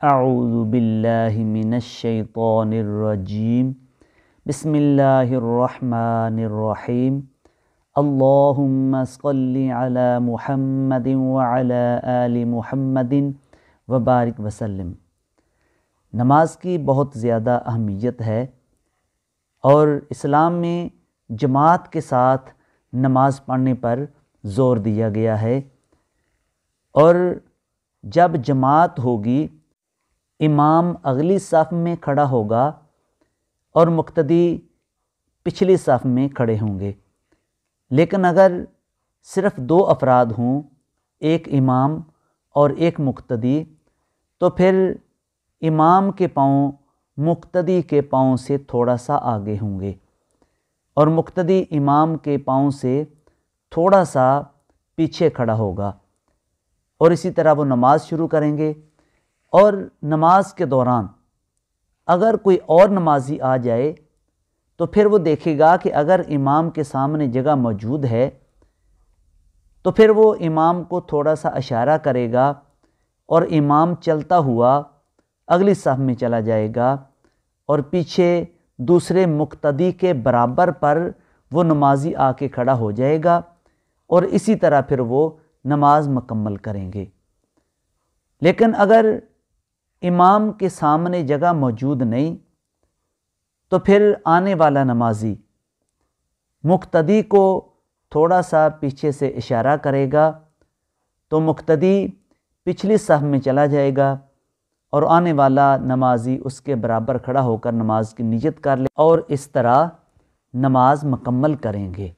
اعوذ باللہ من الشیطان الرجیم بسم اللہ الرحمن الرحیم اللہم صل علی محمد وعلی آل محمد وبارک وسلم۔ نماز کی بہت زیادہ اہمیت ہے اور اسلام میں جماعت کے ساتھ نماز پڑھنے پر زور دیا گیا ہے، اور جب جماعت ہوگی امام اگلی صف میں کھڑا ہوگا اور مقتدی پچھلی صف میں کھڑے ہوں گے۔ لیکن اگر صرف دو افراد ہوں، ایک امام اور ایک مقتدی، تو پھر امام کے پاؤں مقتدی کے پاؤں سے تھوڑا سا آگے ہوں گے اور مقتدی امام کے پاؤں سے تھوڑا سا پیچھے کھڑا ہوگا، اور اسی طرح وہ نماز شروع کریں گے۔ اور نماز کے دوران اگر کوئی اور نمازی آ جائے تو پھر وہ دیکھے گا کہ اگر امام کے سامنے جگہ موجود ہے تو پھر وہ امام کو تھوڑا سا اشارہ کرے گا اور امام چلتا ہوا اگلی صف میں چلا جائے گا، اور پیچھے دوسرے مقتدی کے برابر پر وہ نمازی آ کے کھڑا ہو جائے گا، اور اسی طرح پھر وہ نماز مکمل کریں گے۔ لیکن اگر امام کے سامنے جگہ موجود نہیں تو پھر آنے والا نمازی مقتدی کو تھوڑا سا پیچھے سے اشارہ کرے گا تو مقتدی پچھلی صف میں چلا جائے گا، اور آنے والا نمازی اس کے برابر کھڑا ہو کر نماز کی نیت کر لے، اور اس طرح نماز مکمل کریں گے۔